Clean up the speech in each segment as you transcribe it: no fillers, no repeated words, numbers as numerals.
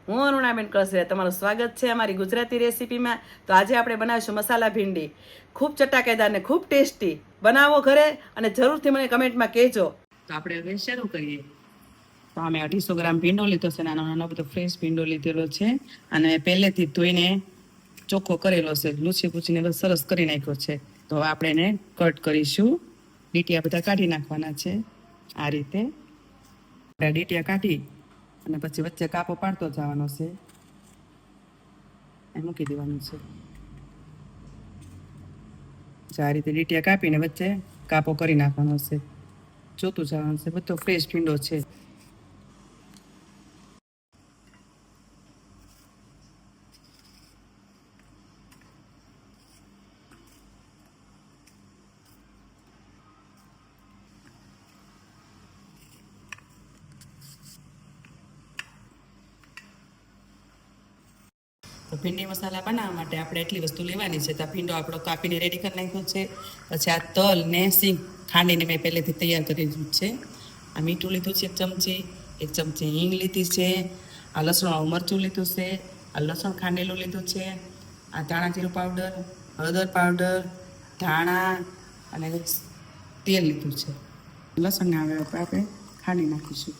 હું અરુણાબેન કળસરિયા, તમારું સ્વાગત છે અમારી ગુજરાતી રેસીપીમાં. તો આજે આપણે બનાવીશું મસાલા ભીંડી, ખૂબ ચટાકેદાર ને ખૂબ ટેસ્ટી. બનાવો ઘરે અને જરૂરથી મને કમેન્ટમાં કહેજો. તો આપણે હવે શરૂ કરીએ. તો અમે 250 ગ્રામ ભીંડો લીધો છે, નાનો નાનો બધો ફ્રેશ ભીંડો લીધેલો છે અને પહેલેથી ધોઈને ચોખ્ખો કરેલો છે, લૂછી પૂછીને સરસ કરી નાખ્યો છે. તો હવે આપણે એને કટ કરીશું. ડીટીયા બધા કાઢી નાખવાના છે. આ રીતે ડીટીયા કાઢી અને પછી વચ્ચે કાપો પાડતો જવાનો છે, એ મૂકી દેવાનું છે. આ રીતે ડીટીયા કાપીને વચ્ચે કાપો કરી નાખવાનો છે, જોતું જવાનું છે. બધો ફ્રેશ ભીંડો છે. તો ભીંડી મસાલા બનાવવા માટે આપણે એટલી વસ્તુ લેવાની છે. તો ભીંડો આપણો કાપીને રેડી કરી નાખ્યો છે. પછી આ તલ ને સિંગ ખાંડીને મેં પહેલેથી તૈયાર કરી દીધું છે. આ મીઠું લીધું છે 1 ચમચી હિંગ લીધી છે. આ લસણ મરચું લીધું છે. આ લસણ ખાંડેલું લીધું છે. આ ધાણા જીરું પાવડર, હળદર પાવડર, ધાણા અને તેલ લીધું છે. લસણને હવે આપણે ખાંડી નાખીશું.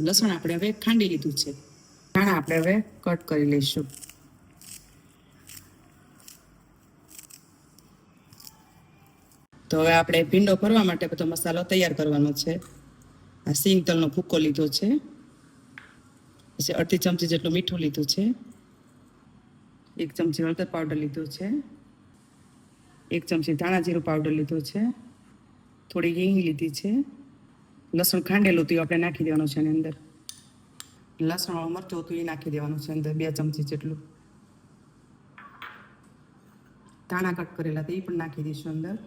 લસણ આપણે હવે ખાંડી લીધું છે. ધાણા આપણે હવે કટ કરી લઈશું. તો હવે આપણે ભીંડો ભરવા માટે બધો મસાલો તૈયાર કરવાનો છે. આ સિંગ તલનો ભૂકો લીધો છે, પછી 1/2 ચમચી જેટલું મીઠું લીધું છે, 1 ચમચી હળદર પાવડર લીધો છે, 1 ચમચી ધાણા જીરું પાવડર લીધો છે, થોડી હિંગ લીધી છે, લસણ ખાંડેલું હતું આપણે નાખી દેવાનું છે એની અંદર. લસણ મરચું હતું એ નાખી દેવાનું છે અંદર 2 ચમચી જેટલું. ધાણા કટ કરેલા હતા એ પણ નાખી દઈશું અંદર.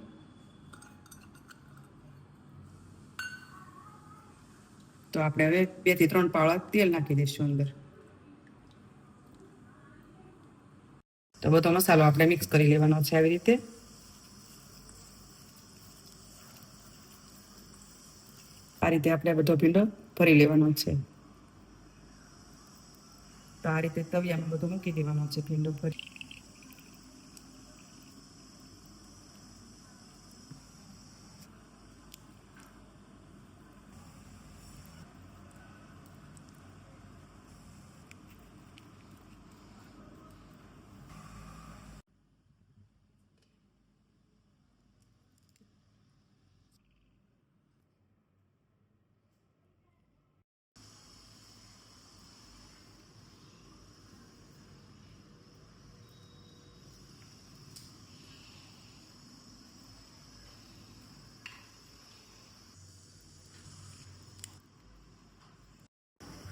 તો આપણે હવે 2 થી 3 પાવડા તેલ નાખી દઈશું અંદર. તો બધો મસાલો આપણે મિક્સ કરી લેવાનો છે આવી રીતે. આ રીતે આપણે બધો ભીંડો ભરી લેવાનો છે. તો આ રીતે તવિયામાં બધું મૂકી દેવાનો છે ભીંડો ભરી.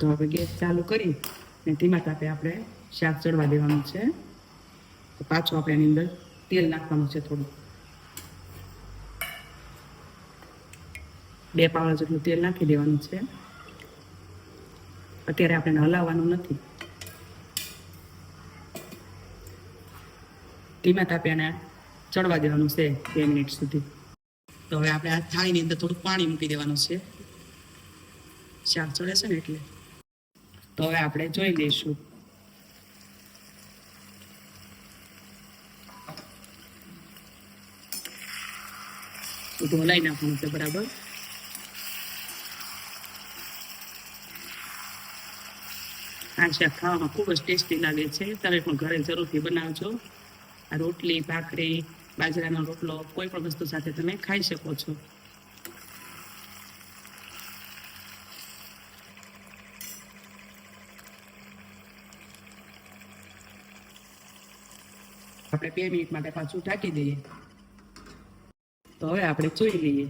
તો હવે ગેસ ચાલુ કરી અને ધીમા તાપે આપણે શાક ચડવા દેવાનું છે. તો પાછું આપણે એની અંદર તેલ નાખવાનું છે થોડું. 2 પાવડા જેટલું તેલ નાખી દેવાનું છે. અત્યારે આપણે હલાવવાનું નથી. ધીમા તાપે એને ચડવા દેવાનું છે 2 મિનિટ સુધી. તો હવે આપણે આ થાળીની અંદર થોડું પાણી મૂકી દેવાનું છે, શાક ચડે છે ને એટલે. તો હવે આપણે જોઈ લઈશું. બધું હલાવી નાખવાનું છે બરાબર. આ શાક ખાવામાં ખૂબ જ ટેસ્ટી લાગે છે. તમે પણ ઘરે જરૂરથી બનાવજો. આ રોટલી, ભાખરી, બાજરાનો રોટલો કોઈ પણ વસ્તુ સાથે તમે ખાઈ શકો છો. આપણે 2 મિનિટ માટે પાછું ઢાંકી દઈએ. તો હવે આપણે જોઈ લઈએ.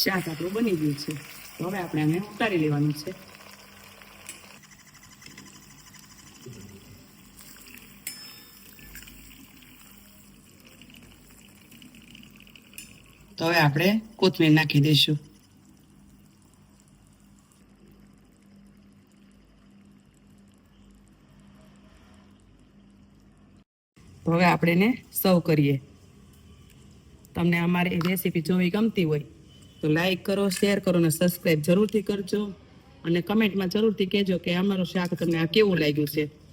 શાક આપણું બની ગયું છે. તો હવે આપણે આને ઉતારી લેવાનું છે. તો હવે આપણે કોથમીર નાખી દઈશું. તો હવે આપણે એને સર્વ કરીએ. તમને અમારી રેસીપી જોવી ગમતી હોય તો લાઈક કરો, શેર કરો અને સબસ્ક્રાઈબ જરૂરથી કરજો. અને કમેન્ટમાં જરૂરથી કહેજો કે અમારું શાક તમને આ કેવું લાગ્યું છે.